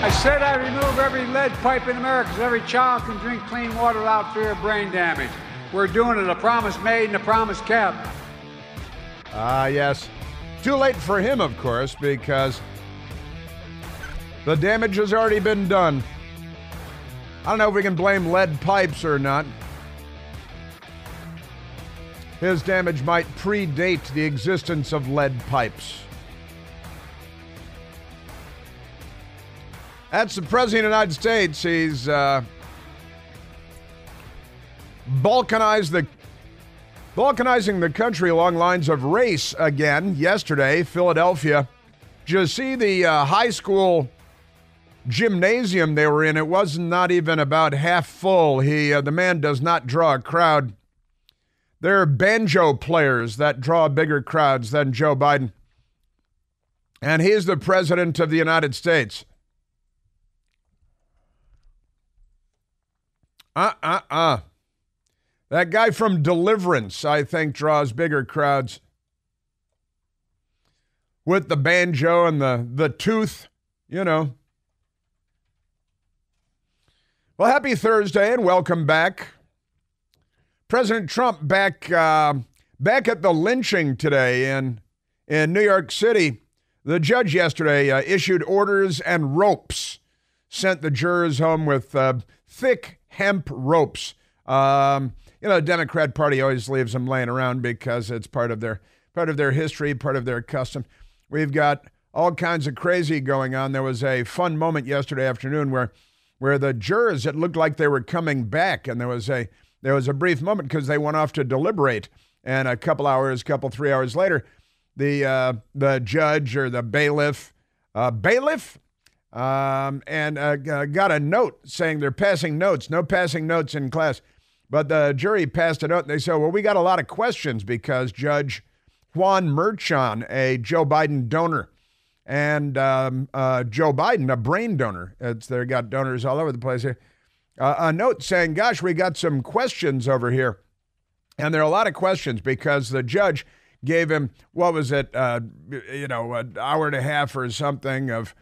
I said I remove every lead pipe in America so every child can drink clean water without fear of brain damage. We're doing it, a promise made and a promise kept. Yes. Too late for him, of course, because the damage has already been done. I don't know if we can blame lead pipes or not. His damage might predate the existence of lead pipes. That's the President of the United States. He's balkanizing the country along lines of race again. Yesterday, Philadelphia. Did you see the high school gymnasium they were in? It was not even about half full. The man does not draw a crowd. There are banjo players that draw bigger crowds than Joe Biden. And he's the President of the United States. That guy from Deliverance, I think, draws bigger crowds. With the banjo and the tooth, you know. Well, happy Thursday and welcome back. President Trump back at the lynching today in New York City. The judge yesterday issued orders and ropes, sent the jurors home with thick hemp ropes. The Democrat Party always leaves them laying around because it's part of their history, part of their custom. We've got all kinds of crazy going on. There was a fun moment yesterday afternoon where the jurors, it looked like they were coming back, and there was a brief moment because they went off to deliberate, and 3 hours later, the judge or the bailiff got a note saying they're passing notes, no passing notes in class. But the jury passed a note, and they said, well, we got a lot of questions because Judge Juan Merchan, a Joe Biden donor, and Joe Biden, a brain donor. They got donors all over the place here. A note saying, gosh, we got some questions over here. And there are a lot of questions because the judge gave him, what was it, an hour and a half or something of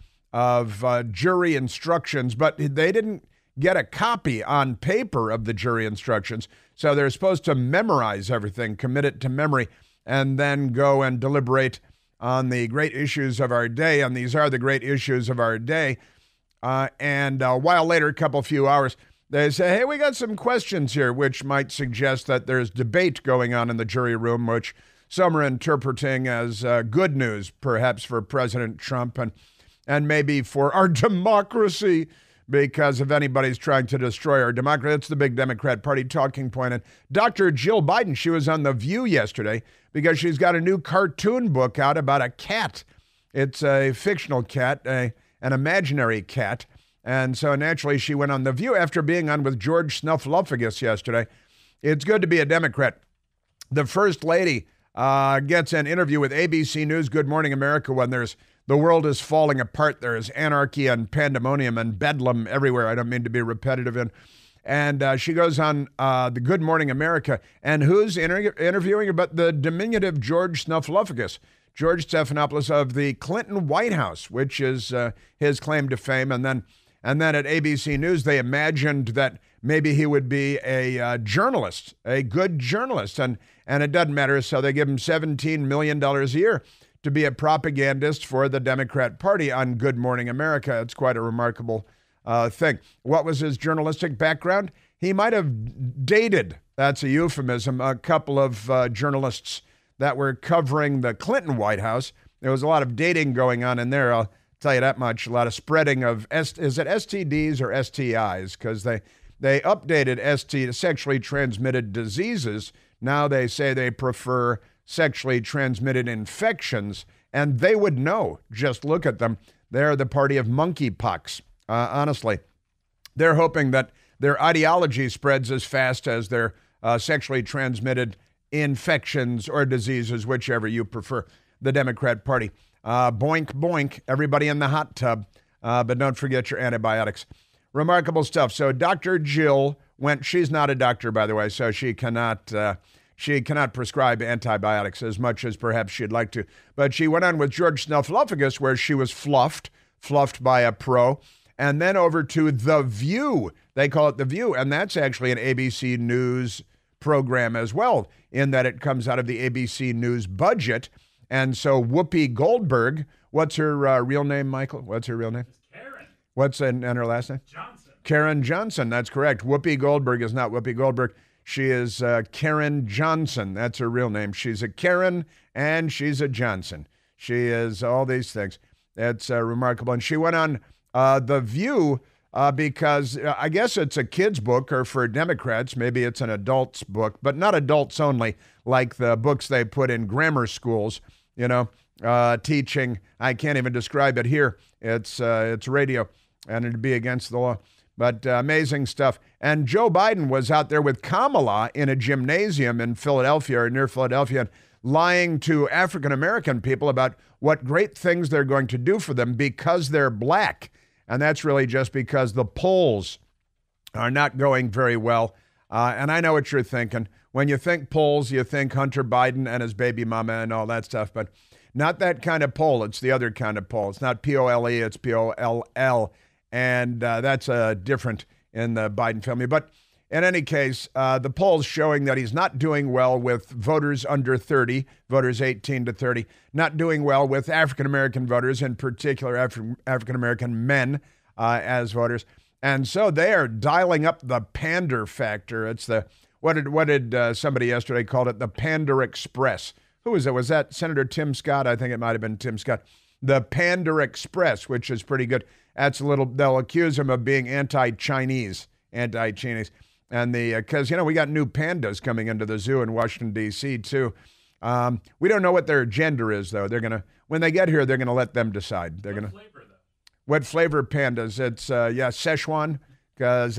jury instructions, but they didn't get a copy on paper of the jury instructions. So they're supposed to memorize everything, commit it to memory, and then go and deliberate on the great issues of our day. And these are the great issues of our day. And a while later, a few hours, they say, hey, we got some questions here, which might suggest that there's debate going on in the jury room, which some are interpreting as good news, perhaps for President Trump and maybe for our democracy, because if anybody's trying to destroy our democracy, that's the big Democrat Party talking point. And Dr. Jill Biden, she was on The View yesterday because she's got a new cartoon book out about a cat. It's a fictional cat, an imaginary cat. And so naturally she went on The View after being on with George Snuffleupagus yesterday. It's good to be a Democrat. The First Lady gets an interview with ABC News Good Morning America when the world is falling apart. There is anarchy and pandemonium and bedlam everywhere. I don't mean to be repetitive. And she goes on the Good Morning America. And who's interviewing her but the diminutive George Snuffleupagus, George Stephanopoulos of the Clinton White House, which is his claim to fame. And then at ABC News, they imagined that maybe he would be a journalist, a good journalist. And it doesn't matter. So they give him $17 million a year to be a propagandist for the Democrat Party on Good Morning America. It's quite a remarkable thing. What was his journalistic background? He might have dated, that's a euphemism, a couple of journalists that were covering the Clinton White House. There was a lot of dating going on in there, I'll tell you that much. A lot of spreading of, is it STDs or STIs? Because they updated sexually transmitted diseases. Now they say they prefer sexually transmitted infections, and they would know. Just look at them. They're the party of monkeypox. Honestly, they're hoping that their ideology spreads as fast as their sexually transmitted infections or diseases, whichever you prefer. The Democrat Party. Boink, boink, everybody in the hot tub. But don't forget your antibiotics. Remarkable stuff. So Dr. Jill she's not a doctor, by the way, so she cannot prescribe antibiotics as much as perhaps she'd like to. But she went on with George Snuffleupagus, where she was fluffed by a pro. and then over to The View. They call it The View, and that's actually an ABC News program as well, in that it comes out of the ABC News budget. And so Whoopi Goldberg, what's her real name, Michael? What's her real name? It's Karen. What's and her last name? Johnson. Karen Johnson, that's correct. Whoopi Goldberg is not Whoopi Goldberg. She is Karen Johnson. That's her real name. She's a Karen and she's a Johnson. She is all these things. It's remarkable. And she went on The View because I guess it's a kid's book, or for Democrats, maybe it's an adult's book, but not adults only, like the books they put in grammar schools, teaching. I can't even describe it here. It's radio, and it'd be against the law. But amazing stuff. And Joe Biden was out there with Kamala in a gymnasium in Philadelphia, or near Philadelphia, lying to African-American people about what great things they're going to do for them because they're black. And that's really just because the polls are not going very well. And I know what you're thinking. When you think polls, you think Hunter Biden and his baby mama and all that stuff. But not that kind of poll. It's the other kind of poll. It's not P-O-L-E, it's P-O-L-L. And that's different in the Biden family. But in any case, the polls showing that he's not doing well with voters under 30, voters 18 to 30, not doing well with African-American voters, in particular African-American men as voters. And so they are dialing up the pander factor. It's the, what did somebody yesterday called it? The Pander Express. Who was it? Was that Senator Tim Scott? I think it might have been Tim Scott. The Pander Express, which is pretty good. That's a little, they'll accuse him of being anti-Chinese. And because, we got new pandas coming into the zoo in Washington, D.C., too. We don't know what their gender is, though. When they get here, they're going to let them decide. What flavor, though? What flavor pandas? It's, Szechuan, because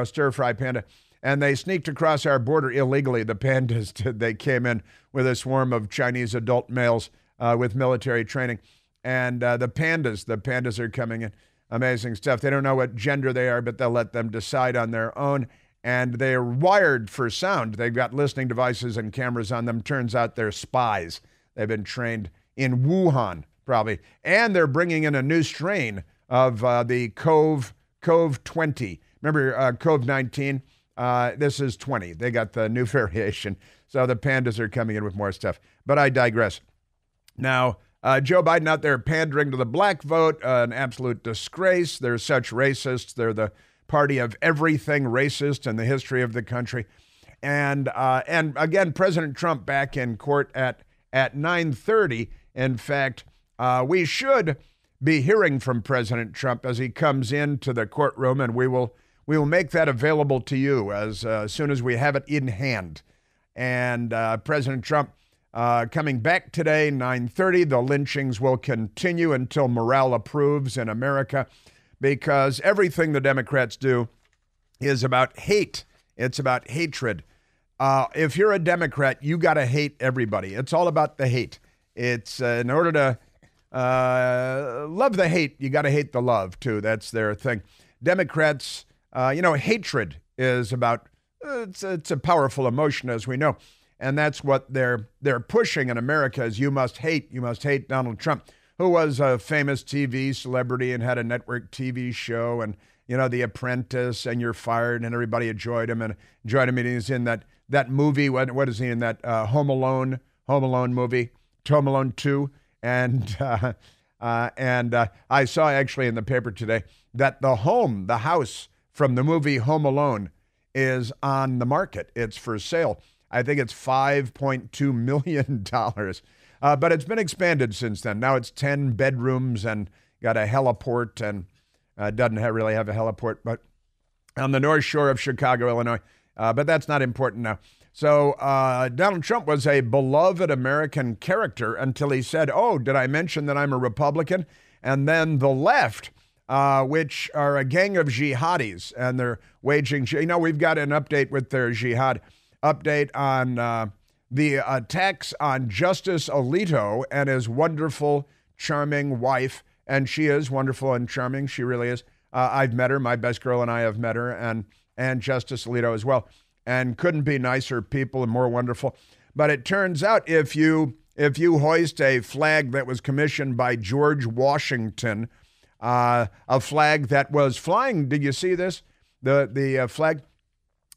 stir-fry panda. And they sneaked across our border illegally. The pandas did. They came in with a swarm of Chinese adult males with military training. And the pandas are coming in. Amazing stuff. They don't know what gender they are, but they'll let them decide on their own. And they're wired for sound. They've got listening devices and cameras on them. Turns out they're spies. They've been trained in Wuhan, probably. And they're bringing in a new strain of the Cove 20. Remember Cove 19? This is 20. They got the new variation. So the pandas are coming in with more stuff. But I digress. Now, Joe Biden out there pandering to the black vote, an absolute disgrace. They're such racists. They're the party of everything racist in the history of the country. And again, President Trump back in court at 9:30. In fact, we should be hearing from President Trump as he comes into the courtroom, and we will make that available to you as soon as we have it in hand. And President Trump coming back today, 9:30. The lynchings will continue until morale approves in America, because everything the Democrats do is about hate. It's about hatred. If you're a Democrat, you got to hate everybody. It's all about the hate. It's in order to love the hate, you got to hate the love, too. That's their thing. Democrats, hatred is about, it's a powerful emotion, as we know. And that's what they're pushing in America is you must hate Donald Trump, who was a famous TV celebrity and had a network TV show and, The Apprentice, and You're Fired, and everybody enjoyed him. And he's in that movie. What is he in that Home Alone movie, Home Alone 2? And I saw actually in the paper today that the house from the movie Home Alone is on the market. It's for sale. I think it's $5.2 million. But it's been expanded since then. Now it's 10 bedrooms and got a heliport, and doesn't really have a heliport, but on the North Shore of Chicago, Illinois. But that's not important now. So Donald Trump was a beloved American character until he said, did I mention that I'm a Republican? And then the left, which are a gang of jihadis, and they're waging, we've got an update with their jihad update on the attacks on Justice Alito and his wonderful, charming wife. And she is wonderful and charming. She really is. I've met her. My best girl and I have met her, and Justice Alito as well. And couldn't be nicer people and more wonderful. But it turns out if you hoist a flag that was commissioned by George Washington, a flag that was flying. Did you see this? The flag,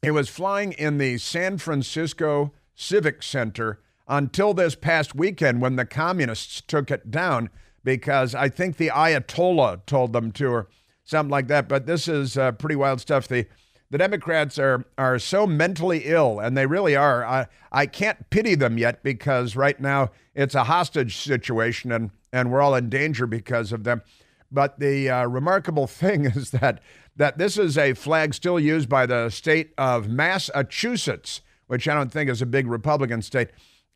it was flying in the San Francisco Civic Center until this past weekend when the communists took it down because I think the Ayatollah told them to or something like that. But this is pretty wild stuff. The Democrats are so mentally ill, and they really are. I can't pity them yet because right now it's a hostage situation and we're all in danger because of them. But the remarkable thing is that this is a flag still used by the state of Massachusetts, which I don't think is a big Republican state,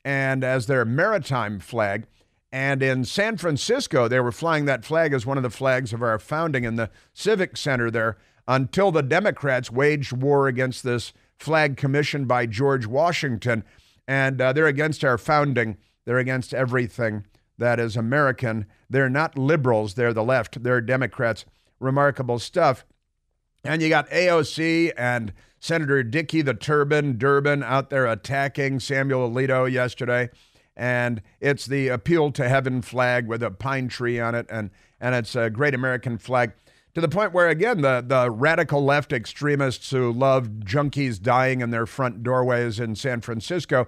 and as their maritime flag. And in San Francisco, they were flying that flag as one of the flags of our founding in the Civic Center there until the Democrats waged war against this flag commissioned by George Washington. And they're against our founding. They're against everything that is American. They're not liberals. They're the left. They're Democrats. Remarkable stuff. And you got AOC and Senator Dickey the Turban Durbin out there attacking Samuel Alito yesterday. And it's the Appeal to Heaven flag with a pine tree on it. And it's a great American flag. To the point where, again, the radical left extremists who love junkies dying in their front doorways in San Francisco,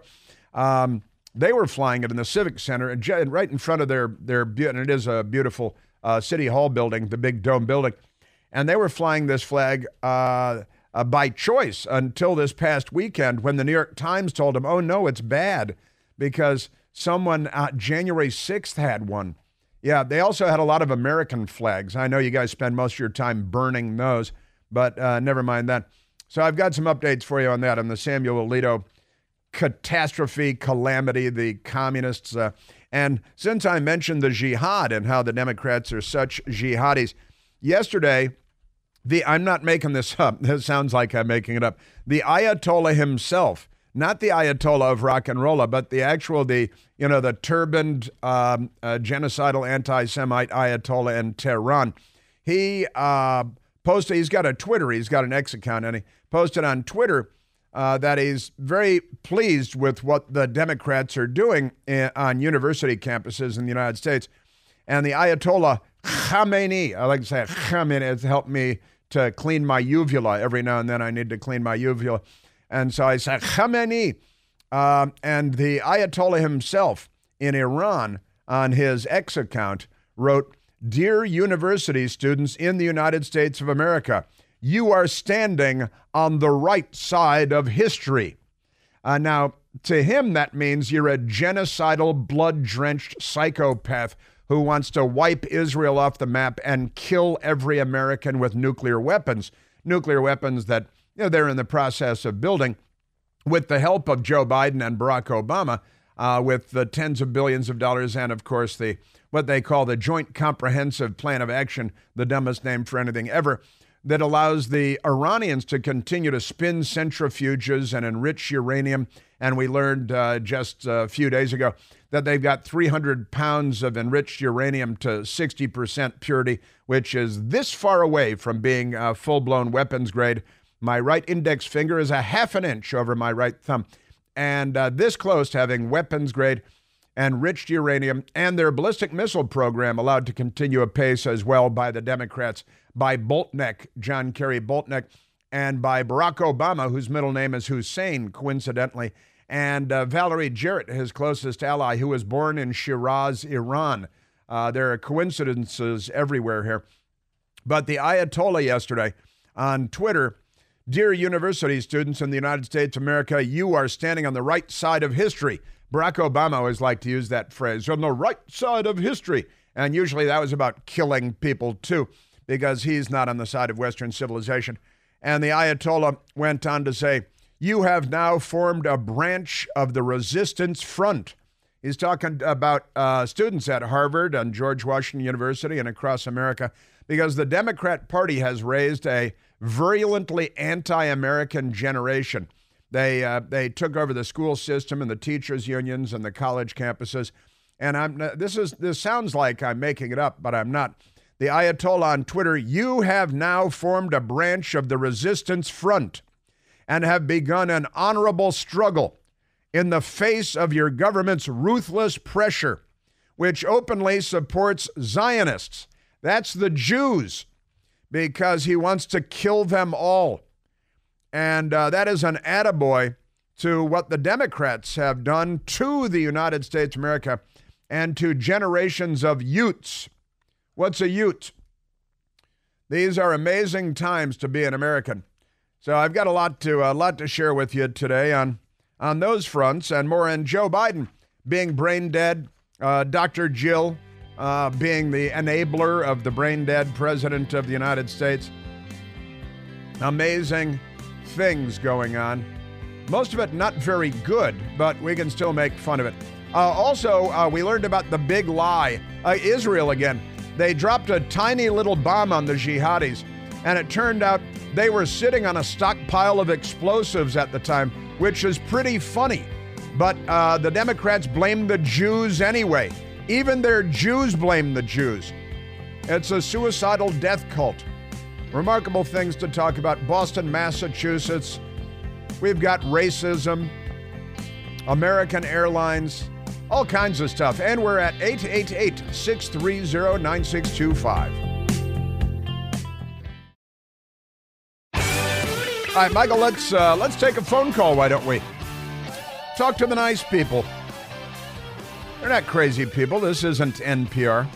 they were flying it in the Civic Center and right in front of their and it is a beautiful City Hall building, the big dome building. And they were flying this flag by choice until this past weekend when the New York Times told them, oh, no, it's bad because someone January 6th had one. Yeah, they also had a lot of American flags. I know you guys spend most of your time burning those, but never mind that. So I've got some updates for you on that, on the Samuel Alito catastrophe, calamity, the communists. And since I mentioned the jihad and how the Democrats are such jihadis, yesterday, I'm not making this up. This sounds like I'm making it up. The Ayatollah himself, not the Ayatollah of rock and roll, but the actual, the turbaned, genocidal anti-Semite Ayatollah in Tehran. He posted, he's got a Twitter, he's got an X account, and he posted on Twitter that he's very pleased with what the Democrats are doing on university campuses in the United States. And the Ayatollah Khamenei, I like to say it, Khamenei, has helped me to clean my uvula. Every now and then I need to clean my uvula. And so I said, Khamenei, and the Ayatollah himself in Iran on his X account wrote, "Dear university students in the United States of America, you are standing on the right side of history." Now, to him, that means you're a genocidal, blood-drenched psychopath who wants to wipe Israel off the map and kill every American with nuclear weapons that they're in the process of building with the help of Joe Biden and Barack Obama, with the tens of billions of dollars and, of course, what they call the Joint Comprehensive Plan of Action, the dumbest name for anything ever, that allows the Iranians to continue to spin centrifuges and enrich uranium. And we learned just a few days ago that they've got 300 pounds of enriched uranium to 60% purity, which is this far away from being full-blown weapons grade. My right index finger is a half an inch over my right thumb. And this close to having weapons grade enriched uranium, and their ballistic missile program allowed to continue apace as well by the Democrats, by Boltneck, John Kerry Boltneck, and by Barack Obama, whose middle name is Hussein, coincidentally, and Valerie Jarrett, his closest ally, who was born in Shiraz, Iran. There are coincidences everywhere here. But the Ayatollah yesterday on Twitter, "Dear university students in the United States of America, you are standing on the right side of history." Barack Obama always liked to use that phrase, on the right side of history. And usually that was about killing people too, because he's not on the side of Western civilization. And the Ayatollah went on to say, "You have now formed a branch of the resistance front." He's talking about students at Harvard and George Washington University and across America, because the Democrat Party has raised a virulently anti-American generation. They took over the school system and the teachers' unions and the college campuses. And this sounds like I'm making it up, but I'm not. The Ayatollah on Twitter, "You have now formed a branch of the resistance front and have begun an honorable struggle in the face of your government's ruthless pressure, which openly supports Zionists." That's the Jews, because he wants to kill them all. And that is an attaboy to what the Democrats have done to the United States of America and to generations of Utes. What's a Ute? These are amazing times to be an American. So I've got a lot to share with you today on those fronts and more. And Joe Biden being brain dead, Dr. Jill being the enabler of the brain dead president of the United States. Amazing things going on. Most of it not very good, but we can still make fun of it. Also, we learned about the big lie. Israel again. They dropped a tiny little bomb on the jihadis, and it turned out they were sitting on a stockpile of explosives at the time, which is pretty funny. But the Democrats blame the Jews anyway. Even their Jews blame the Jews. It's a suicidal death cult. Remarkable things to talk about. Boston, Massachusetts. We've got racism, American Airlines, all kinds of stuff. And we're at 888-630-9625. All right, Michael, let's take a phone call, why don't we? Talk to the nice people. They're not crazy people. This isn't NPR.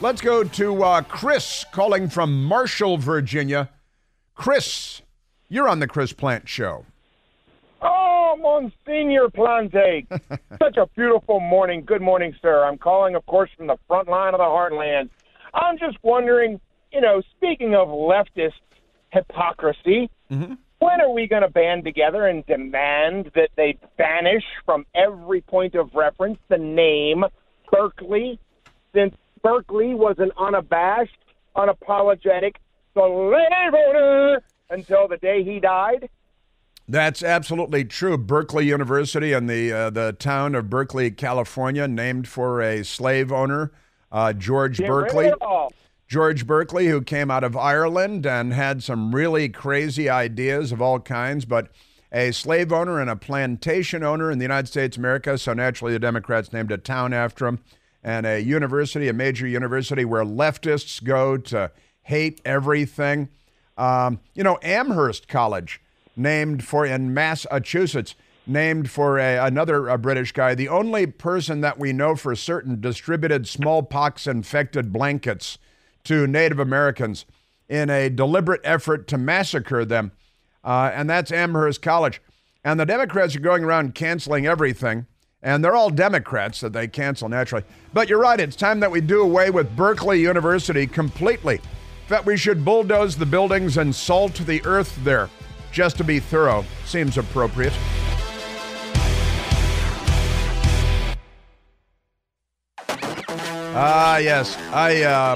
Let's go to Chris calling from Marshall, Virginia. Chris, you're on the Chris Plant Show. Oh, Monsignor Plante. Such a beautiful morning. Good morning, sir. I'm calling, of course, from the front line of the heartland. I'm just wondering, speaking of leftist hypocrisy, when are we going to band together and demand that they banish from every point of reference the name Berkeley, since Berkeley was an unabashed, unapologetic slave owner until the day he died? That's absolutely true. Berkeley University in the town of Berkeley, California, named for a slave owner, George Berkeley. George Berkeley, who came out of Ireland and had some really crazy ideas of all kinds, but a slave owner and a plantation owner in the United States of America, so naturally the Democrats named a town after him, and a university, a major university where leftists go to hate everything. Amherst College, named for in Massachusetts, named for another British guy. The only person that we know for certain distributed smallpox-infected blankets to Native Americans in a deliberate effort to massacre them, and that's Amherst College. And the Democrats are going around canceling everything, and they're all Democrats that they cancel naturally. But you're right, it's time that we do away with Berkeley University completely. In fact, we should bulldoze the buildings and salt the earth there, just to be thorough. Seems appropriate. Yes. I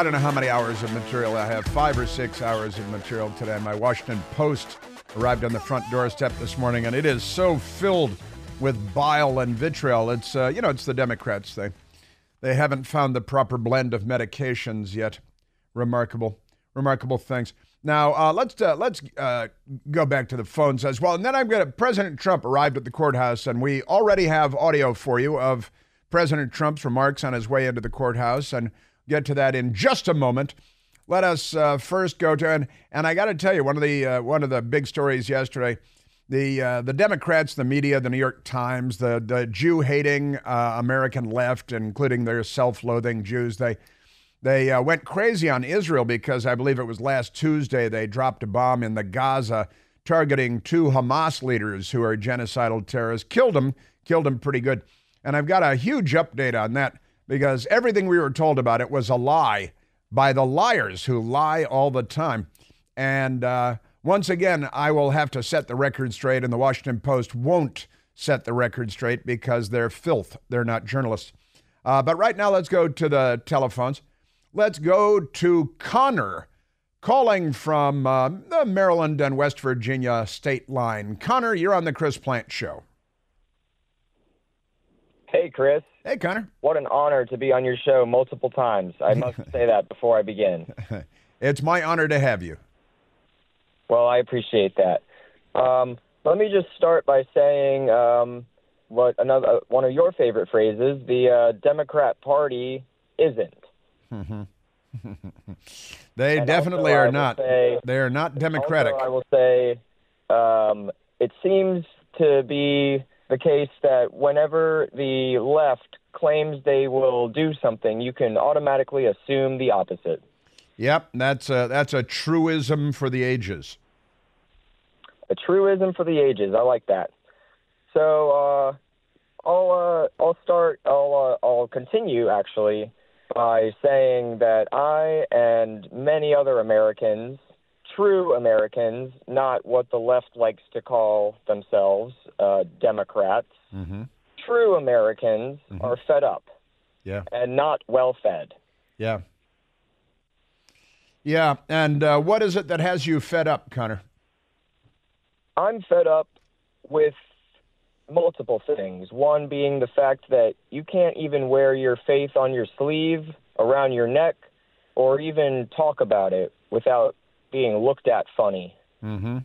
don't know how many hours of material I have. 5 or 6 hours of material today. My Washington Post arrived on the front doorstep this morning, and it is so filled with bile and vitriol. It's, it's the Democrats thing. They haven't found the proper blend of medications yet. Remarkable things. Now, let's go back to the phones as well. And then President Trump arrived at the courthouse, and we already have audio for you of President Trump's remarks on his way into the courthouse, and get to that in just a moment. Let us first go to, and I got to tell you, one of the big stories yesterday, the Democrats, the media, the New York Times, the Jew-hating American left, including their self-loathing Jews, they went crazy on Israel because I believe it was last Tuesday they dropped a bomb in the Gaza targeting 2 Hamas leaders who are genocidal terrorists. Killed them pretty good. And I've got a huge update on that because everything we were told about it was a lie by the liars who lie all the time. And once again, I will have to set the record straight, and the Washington Post won't set the record straight because they're filth. They're not journalists. But right now, let's go to the telephones. Let's go to Connor, calling from the Maryland and West Virginia state line. Connor, you're on the Chris Plant Show. Hey, Chris. Hey, Connor. What an honor to be on your show multiple times. I must say that before I begin. It's my honor to have you. Well, I appreciate that. Let me just start by saying one of your favorite phrases, the Democrat Party isn't. Mm-hmm. They And definitely also, are not. They are not democratic. Also, I will say, it seems to be the case that whenever the left claims they will do something, you can automatically assume the opposite. Yep, that's a truism for the ages. A truism for the ages. I like that. So I'll continue actually by saying that I and many other Americans, true Americans, not what the left likes to call themselves, Democrats, true Americans are fed up. Yeah. And not well fed. Yeah. Yeah, and what is it that has you fed up, Connor? I'm fed up with multiple things. One being the fact that you can't even wear your faith on your sleeve, around your neck, or even talk about it without being looked at funny. And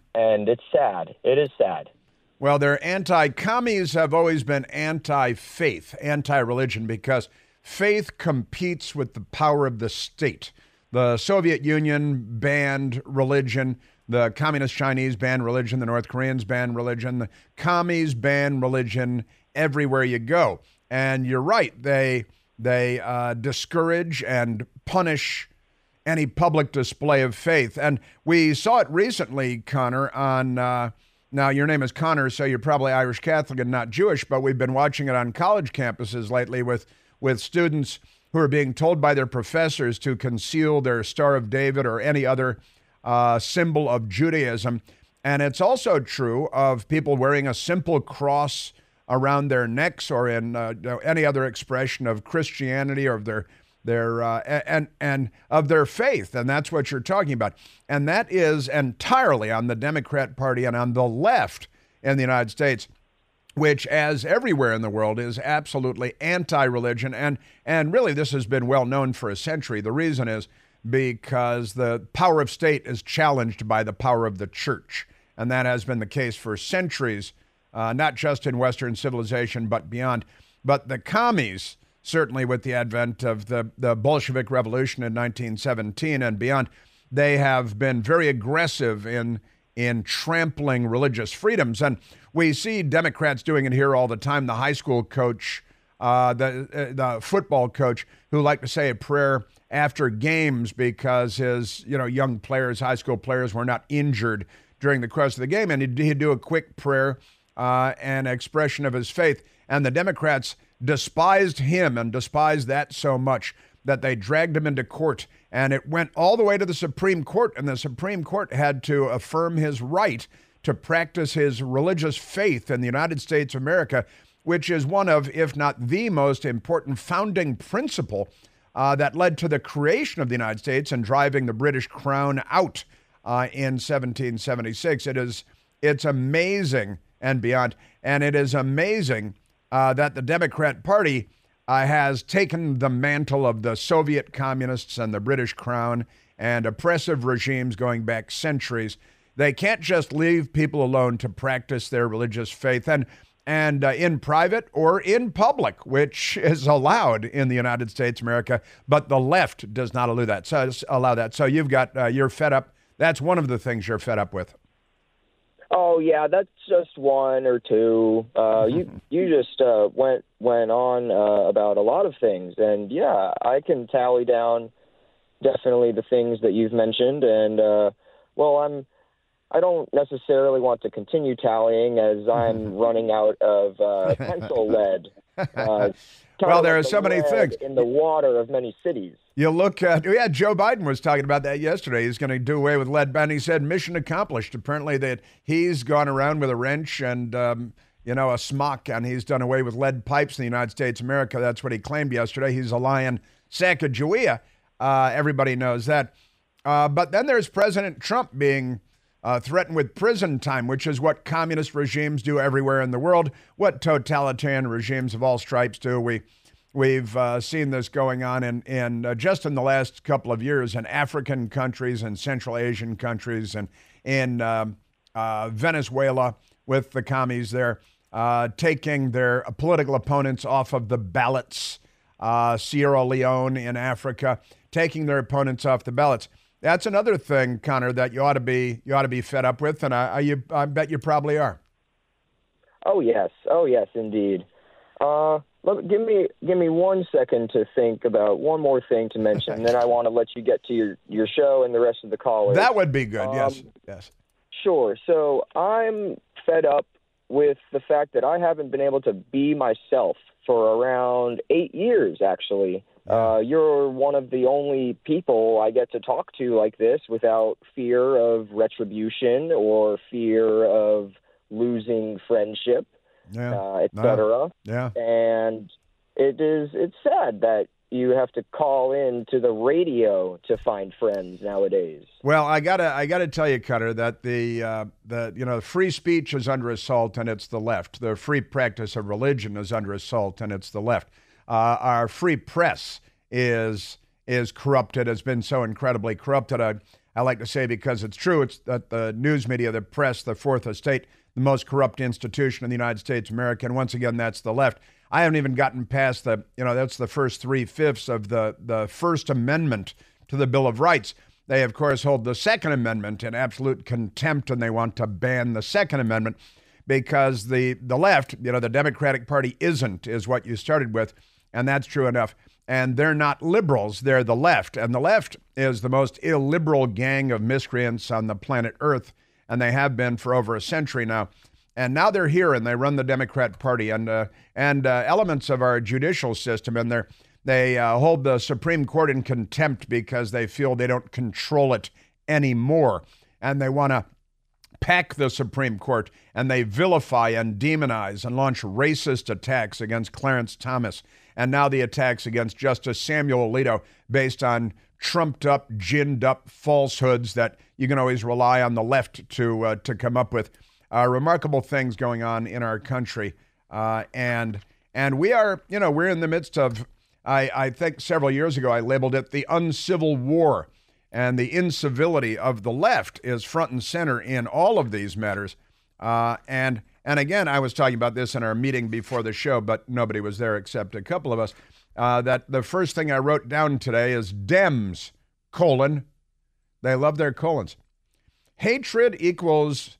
it's sad. It is sad. Well, their anti-commies have always been anti-faith, anti-religion, because faith competes with the power of the state. The Soviet Union banned religion. The Communist Chinese banned religion. The North Koreans banned religion. The commies ban religion everywhere you go. And you're right. They discourage and punish any public display of faith. And we saw it recently, Connor, on, now your name is Connor, so you're probably Irish Catholic and not Jewish, but we've been watching it on college campuses lately with students who are being told by their professors to conceal their Star of David or any other symbol of Judaism. And it's also true of people wearing a simple cross around their necks or in any other expression of Christianity or of their and of their faith. And that's what you're talking about. And that is entirely on the Democrat Party and on the left in the United States, which, as everywhere in the world, is absolutely anti-religion. And really, this has been well known for a century. The reason is because the power of state is challenged by the power of the church. And that has been the case for centuries, not just in Western civilization, but beyond. But the commies, certainly with the advent of the Bolshevik Revolution in 1917 and beyond, they have been very aggressive in trampling religious freedoms. And we see Democrats doing it here all the time. The high school coach, the football coach, who liked to say a prayer after games because his young players, high school players, were not injured during the course of the game. And he'd do a quick prayer and expression of his faith. And the Democrats despised him and despised that so much that they dragged him into court. And it went all the way to the Supreme Court, and the Supreme Court had to affirm his right to practice his religious faith in the United States of America, which is one of, if not the most important founding principle that led to the creation of the United States and driving the British crown out in 1776. It's amazing and beyond. And it is amazing that the Democrat Party has taken the mantle of the Soviet communists and the British crown and oppressive regimes going back centuries. They can't just leave people alone to practice their religious faith and in private or in public, which is allowed in the United States of America, but the left does not allow that. So you've got, you're fed up. That's one of the things you're fed up with. Oh yeah, that's just one or two. You just went on about a lot of things, and yeah, I can tally down definitely the things that you've mentioned. And I don't necessarily want to continue tallying as I'm running out of pencil lead. Well, there are so many things in the water of many cities. You look at, Joe Biden was talking about that yesterday. He's going to do away with lead ban. He said mission accomplished. Apparently that he's gone around with a wrench and, a smock, and he's done away with lead pipes in the United States of America. That's what he claimed yesterday. He's a lying Sacagawea. Everybody knows that. But then there's President Trump being threatened with prison time, which is what communist regimes do everywhere in the world, what totalitarian regimes of all stripes do. We've seen this going on in just in the last couple of years in African countries and Central Asian countries and in Venezuela with the commies there, taking their political opponents off of the ballots, Sierra Leone in Africa, taking their opponents off the ballots. That's another thing, Connor, that you ought to be fed up with, and I bet you probably are. Oh yes, indeed. Give me 1 second to think about one more thing to mention, and then I want to let you get to your show and the rest of the callers. That would be good. Yes. Sure. So I'm fed up with the fact that I haven't been able to be myself for around 8 years, actually. You're one of the only people I get to talk to like this without fear of retribution or fear of losing friendship, etc. Yeah. And it's sad that you have to call in to the radio to find friends nowadays. Well, I gotta tell you, Cutter, that the free speech is under assault, and it's the left. The free practice of religion is under assault, and it's the left. Our free press is corrupted. Has been so incredibly corrupted. I like to say, because it's true, it's that the news media, the press, the fourth estate, the most corrupt institution in the United States of America, and once again, that's the left. I haven't even gotten past that's the first 3/5 of the First Amendment to the Bill of Rights. They, of course, hold the Second Amendment in absolute contempt, and they want to ban the Second Amendment because the left, the Democratic Party is what you started with, and that's true enough. And they're not liberals, they're the left. And the left is the most illiberal gang of miscreants on the planet Earth, and they have been for over a century now. And now they're here, and they run the Democrat Party and elements of our judicial system, and they hold the Supreme Court in contempt because they feel they don't control it anymore, and they want to pack the Supreme Court, and they vilify and demonize and launch racist attacks against Clarence Thomas, and now the attacks against Justice Samuel Alito based on trumped-up, ginned-up falsehoods that you can always rely on the left to come up with. Remarkable things going on in our country, and we are, we're in the midst of. I think several years ago I labeled it the uncivil war, and the incivility of the left is front and center in all of these matters. And again, I was talking about this in our meeting before the show, but nobody was there except a couple of us. That the first thing I wrote down today is Dems, : they love their colons. Hatred equals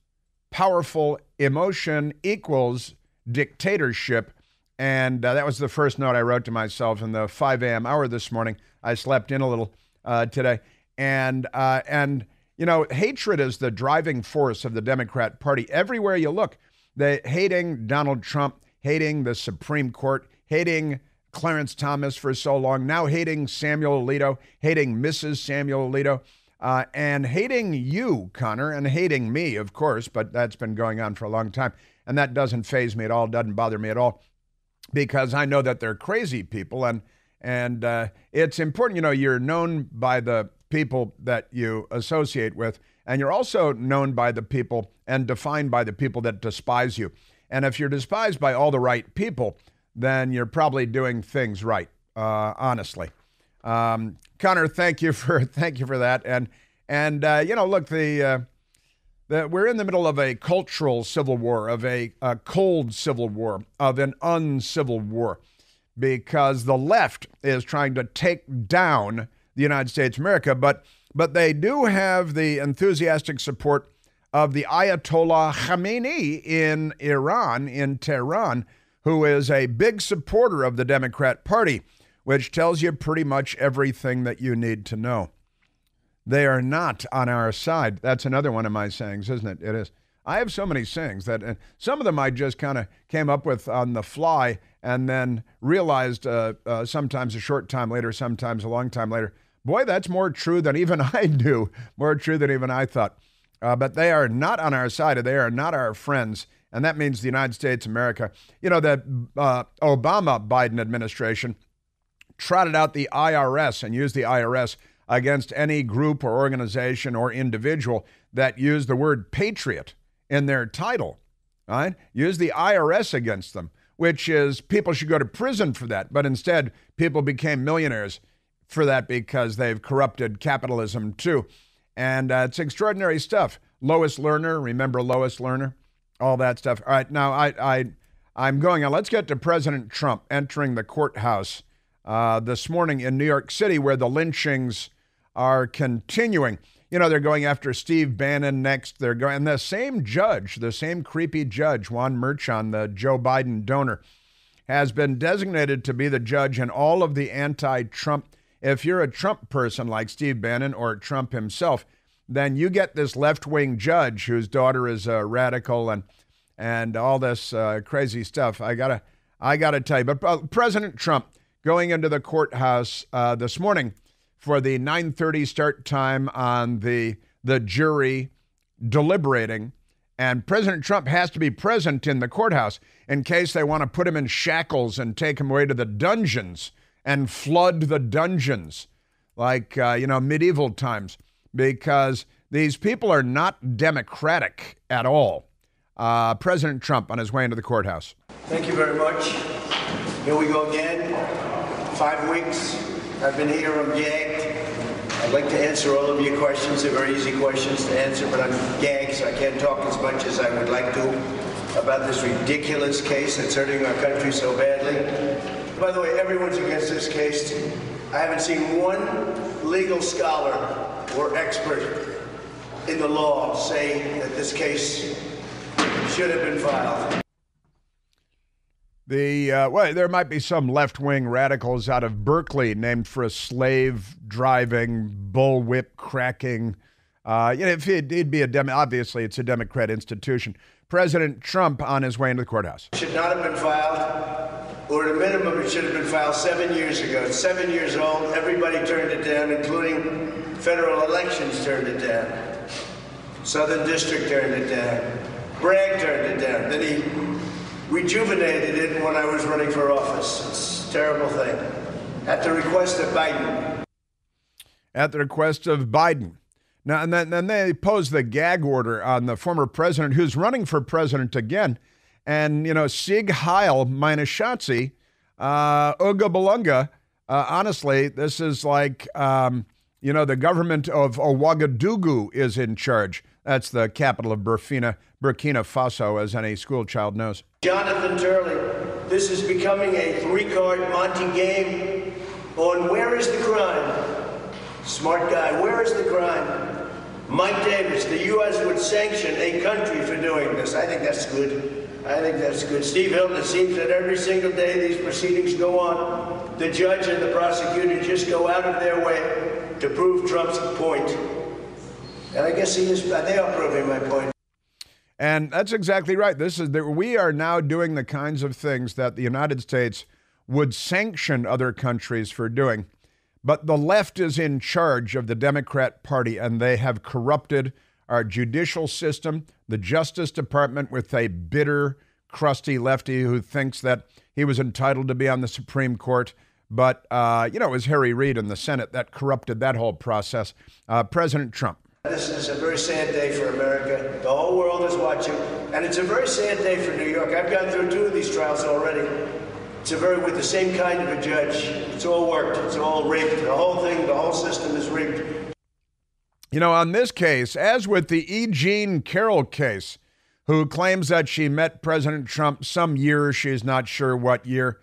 powerful emotion equals dictatorship. And that was the first note I wrote to myself in the 5 a.m. hour this morning. I slept in a little today. And hatred is the driving force of the Democrat Party. Everywhere you look, they hating Donald Trump, hating the Supreme Court, hating Clarence Thomas for so long, now hating Samuel Alito, hating Mrs. Samuel Alito, and hating you, Connor, and hating me, of course, but that's been going on for a long time. And that doesn't faze me at all, doesn't bother me at all, because I know that they're crazy people. And it's important, you're known by the people that you associate with, and you're also known by the people and defined by the people that despise you. And if you're despised by all the right people, then you're probably doing things right, honestly. Connor, thank you for that. And look, we're in the middle of a cultural civil war, of a cold civil war, of an uncivil war, because the left is trying to take down the United States of America, but they do have the enthusiastic support of the Ayatollah Khamenei in Iran, in Tehran, who is a big supporter of the Democrat Party, which tells you pretty much everything that you need to know. They are not on our side. That's another one of my sayings, isn't it? It is. I have so many sayings that some of them I just kind of came up with on the fly and then realized sometimes a short time later, sometimes a long time later, boy, that's more true than even I knew, more true than even I thought. But they are not on our side. They are not our friends. And that means the United States of America. The Obama-Biden administration trotted out the IRS and used the IRS against any group or organization or individual that used the word patriot in their title. Right? Use the IRS against them, which is people should go to prison for that. But instead, people became millionaires for that because they've corrupted capitalism too. And it's extraordinary stuff. Lois Lerner, remember Lois Lerner? All that stuff. All right, now I'm going on. Let's get to President Trump entering the courthouse this morning in New York City, where the lynchings are continuing. You know, they're going after Steve Bannon next. They're going, and the same judge, the same creepy judge, Juan Merchan, the Joe Biden donor, has been designated to be the judge in all of the anti-Trump. If you're a Trump person like Steve Bannon or Trump himself, then you get this left-wing judge whose daughter is a radical and all this crazy stuff. I gotta tell you. But President Trump going into the courthouse this morning for the 9:30 start time on the jury deliberating, and President Trump has to be present in the courthouse in case they want to put him in shackles and take him away to the dungeons and flood the dungeons like, medieval times, because these people are not democratic at all. President Trump on his way into the courthouse. Thank you very much. Here we go again. 5 weeks. I've been here. I'm gagged. I'd like to answer all of your questions. They're very easy questions to answer, but I'm gagged, so I can't talk as much as I would like to about this ridiculous case that's hurting our country so badly. By the way, everyone's against this case. I haven't seen one legal scholar or expert in the law say that this case should have been filed. There might be some left-wing radicals out of Berkeley named for a slave-driving, bullwhip-cracking. If it'd be obviously it's a Democrat institution. President Trump on his way into the courthouse. Should not have been filed, or at a minimum, it should have been filed 7 years ago. It's 7 years old. Everybody turned it down, including federal elections turned it down. Southern District turned it down. Bragg turned it down. Then he rejuvenated it when I was running for office. It's a terrible thing. At the request of Biden. At the request of Biden. Now, and then they pose the gag order on the former president who's running for president again. And, Sig Heil, meine Schatzi, Uga Balunga, honestly, this is like, the government of Ouagadougou is in charge. That's the capital of Burkina Faso, as any school child knows. Jonathan Turley, this is becoming a 3-card Monte game on where is the crime? Smart guy, where is the crime? Mike Davis, the U.S. would sanction a country for doing this. I think that's good. Steve Hilton, it seems that every single day these proceedings go on, the judge and the prosecutor just go out of their way to prove Trump's point. And I guess they are proving my point. And that's exactly right. We are now doing the kinds of things that the United States would sanction other countries for doing. But the left is in charge of the Democrat Party, and they have corrupted our judicial system, the Justice Department, with a bitter, crusty lefty who thinks that he was entitled to be on the Supreme Court. But, it was Harry Reid in the Senate that corrupted that whole process. President Trump. This is a very sad day for America. The whole world is watching, and it's a very sad day for New York. I've gone through 2 of these trials already. With the same kind of a judge. It's all worked. It's all rigged. The whole system is rigged. On this case, as with the E. Jean Carroll case, who claims that she met President Trump some year, she's not sure what year,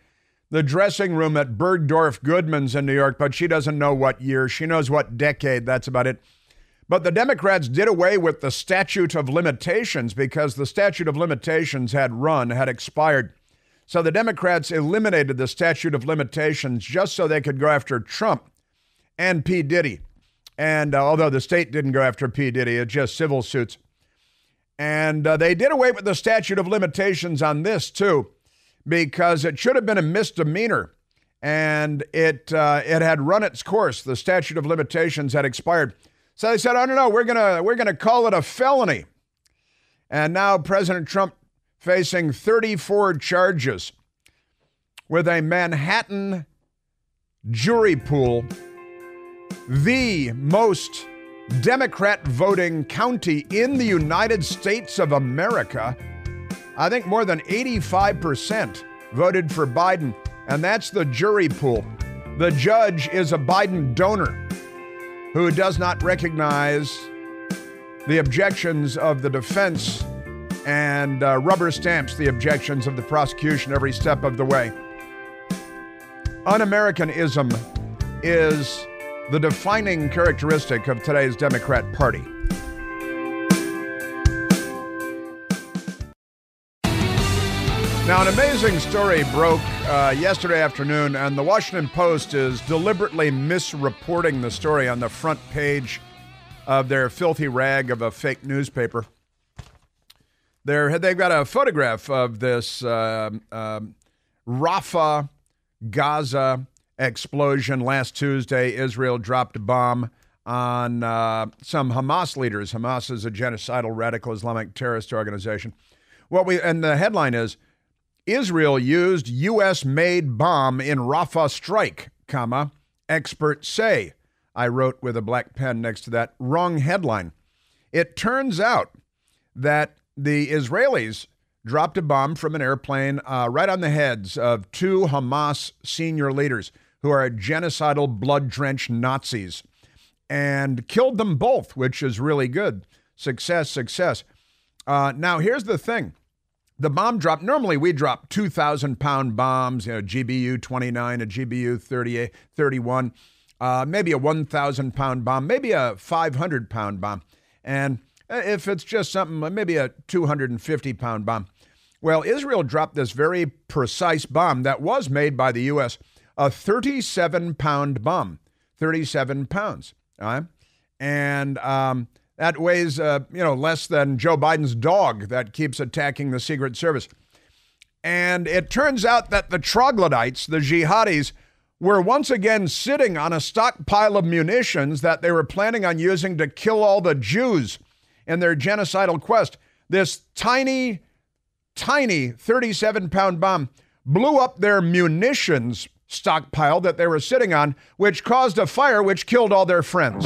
the dressing room at Bergdorf Goodman's in New York, but she doesn't know what year. She knows what decade. That's about it. But the Democrats did away with the statute of limitations because the statute of limitations had expired. So the Democrats eliminated the statute of limitations just so they could go after Trump and P. Diddy. And although the state didn't go after P. Diddy, it's just civil suits. And they did away with the statute of limitations on this, too, because it should have been a misdemeanor. And it had run its course. The statute of limitations had expired. So they said, oh, no, we're gonna call it a felony. And now President Trump facing 34 charges with a Manhattan jury pool, the most Democrat voting county in the United States of America. I think more than 85% voted for Biden, and that's the jury pool. The judge is a Biden donor who does not recognize the objections of the defense and rubber stamps the objections of the prosecution every step of the way. Un-Americanism is the defining characteristic of today's Democrat Party. Now, an amazing story broke yesterday afternoon, and the Washington Post is deliberately misreporting the story on the front page of their filthy rag of a fake newspaper. They've got a photograph of this Rafah, Gaza explosion last Tuesday. Israel dropped a bomb on some Hamas leaders. Hamas is a genocidal radical Islamic terrorist organization. And the headline is, Israel used U.S.-made bomb in Rafah strike, experts say. I wrote with a black pen next to that. Wrong headline. It turns out that the Israelis dropped a bomb from an airplane right on the heads of two Hamas senior leaders who are genocidal, blood-drenched Nazis, and killed them both, which is really good. Success. Now, here's the thing. The bomb dropped. Normally, we drop 2,000-pound bombs, GBU 29, a GBU 31, maybe a 1,000-pound bomb, maybe a 500-pound bomb. And if it's just something, maybe a 250-pound bomb. Well, Israel dropped this very precise bomb that was made by the U.S., a 37-pound bomb, 37 pounds. And that weighs, less than Joe Biden's dog that keeps attacking the Secret Service. And it turns out that the troglodytes, the jihadis, were once again sitting on a stockpile of munitions that they were planning on using to kill all the Jews in their genocidal quest. This tiny 37-pound bomb blew up their munitions stockpile that they were sitting on, which caused a fire which killed all their friends.